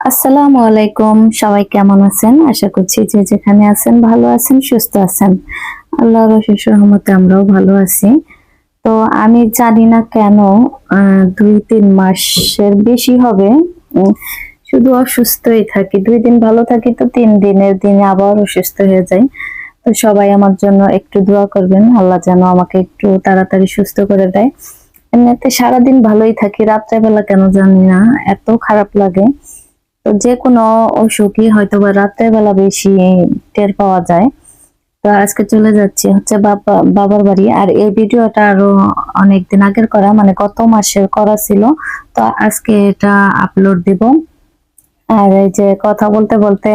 আসসালামু আলাইকুম, সবাই কেমন আছেন? আশা করছি যে যেখানে আছেন ভালো আছেন, সুস্থ আছেন। আল্লাহর অশেষ রহমতে আমরাও ভালো আছি। তো আমি জানি না কেন ২-৩ মাসের বেশি হবে উম শুধু অসুস্থই থাকি। ২ দিন ভালো থাকি তো ৩ দিনের দিনে আবার অসুস্থ হয়ে যাই। তো সবাই আমার জন্য একটু দোয়া করবেন। আল্লাহ যেন আমাকে একটু তাড়াতাড়ি সুস্থ করে দেয়। এমনিতে সারাদিন ভালোই থাকি। রাত্রেবেলা কেন জানি না এত খারাপ লাগে। তো যেকোনো অসুখই হয়তোবা রাতের বেলা বেশি টের পাওয়া যায়। তো আজকে চলে যাচ্ছি হচ্ছে বাবার বাড়ি। আর এই ভিডিওটা আরো অনেকদিন আগের করা, মানে গত মাসের করা ছিল। তো আজকে এটা আপলোড দিব। আর এই যে কথা বলতে বলতে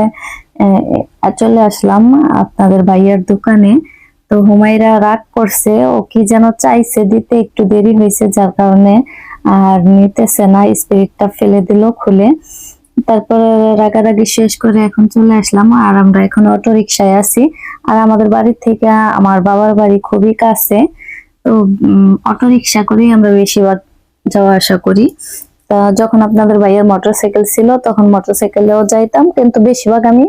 চলে আসলাম আপনাদের ভাইয়ার দোকানে। তো হুমায়রা রাগ করছে, ও কি যেন চাইছে দিতে, একটু দেরি হয়েছে যার কারণে আর নিতেছে না, স্পিরিটটা ফেলে দিল খুলে। তারপরে রাগারাগি শেষ করে এখন চলে আসলাম, আর আমরা এখন অটো রিকশায় আছি। আর আমাদের বাড়ি থেকে আমার বাবার বাড়ি খুবই কাছে। তো অটো রিকশা করেই আমরা বেশিরভাগ যাওয়া আসা করি। তা যখন আপনাদের ভাইয়ের মোটরসাইকেল ছিল তখন মোটরসাইকেলেও যাইতাম, কিন্তু বেশিরভাগ আমি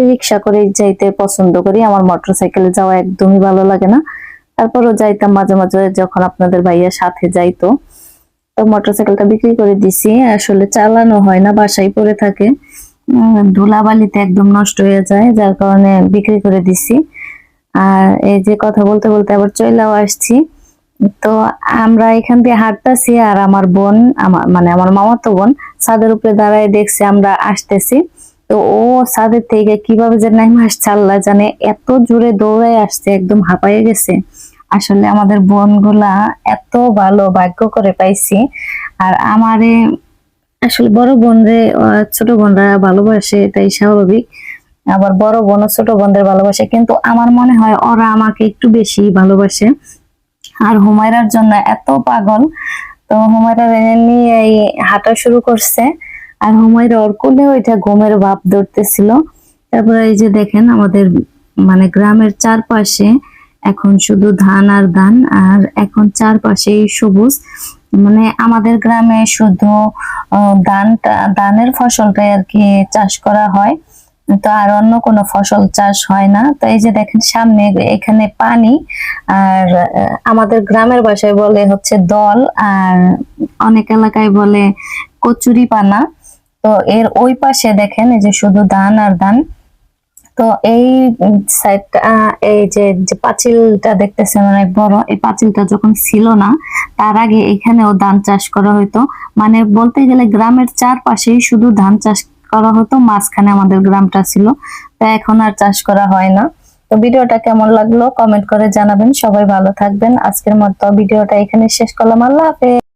রিকশা করে যাইতে পছন্দ করি। আমার মোটরসাইকেলে যাওয়া একদমই ভালো লাগে না। তারপরও যাইতাম মাঝে মাঝে যখন আপনাদের ভাইয়ের সাথে যাইতো। তো মোটরসাইকেলটা বিক্রি করে দিছি, আসলে চালানো হয় না, বাসায় পড়ে থাকে। ধুলাবালিতে একদম নষ্ট হয়ে যায়, যার কারণে বিক্রি করে দিছি। আর এই যে কথা বলতে বলতে আবার চলেও আসছি। তো আমরা এখান দিয়ে হাঁটতেছি, আর আমার বোন, আমার মামাতো বোন ছাদের উপরে দাঁড়ায় দেখছে আমরা আসতেছি। তো ও ছাদের থেকে কিভাবে যে নাইমা আসছে আল্লাহ জানে, এত জোরে দৌড়ায় আসছে, একদম হাঁপায়ে গেছে। আসলে আমাদের বোনগুলা এত ভালো, ভাগ্য করে পাইছি। আর আমারে আসলে বড় বোন রে ছোট বোনরা ভালোবাসে, এটাই স্বাভাবিক। আবার বড় বোন ও ছোট বোনদের ভালোবাসে, কিন্তু আমার মনে হয় ওরা আমাকে একটু বেশি ভালোবাসে। আর হুমায়রার জন্য এত পাগল। তো হুমায়রা নিয়ে এই হাঁটা শুরু করছে। আর হুমায়রা ওর কোলে ওইটা ঘুমের ভাব ধরতেছিল। তারপরে এই যে দেখেন আমাদের মানে গ্রামের চারপাশে এখন শুধু ধান আর ধান, আর এখন চারপাশেই সবুজ। মানে আমাদের গ্রামে শুধু ধানের ফসলটাই আর কি চাষ করা হয়। তো আর অন্য কোনো ফসল চাষ হয় না। তো এই যে দেখেন সামনে এখানে পানি। আর আমাদের গ্রামের ভাষায় বলে হচ্ছে দল, আর অনেক এলাকায় বলে কচুরি পানা। তো এর ওই পাশে দেখেন এই যে শুধু ধান আর ধান। তো এই সাইডটা, এই যে যে পাঁচিলটা দেখতেছেন অনেক বড়, এই পাঁচিলটা যখন ছিল না তার আগে এখানেও ধান চাষ করা হতো। মানে বলতে গেলে গ্রামের চারপাশেই শুধু ধান চাষ করা হতো, মাঝখানে আমাদের গ্রামটা ছিল। তা এখন আর চাষ করা হয় না। তো ভিডিওটা কেমন লাগলো কমেন্ট করে জানাবেন। সবাই ভালো থাকবেন। আজকের মতো ভিডিওটা এখানে শেষ করলাম। আল্লাহ হাফেজ।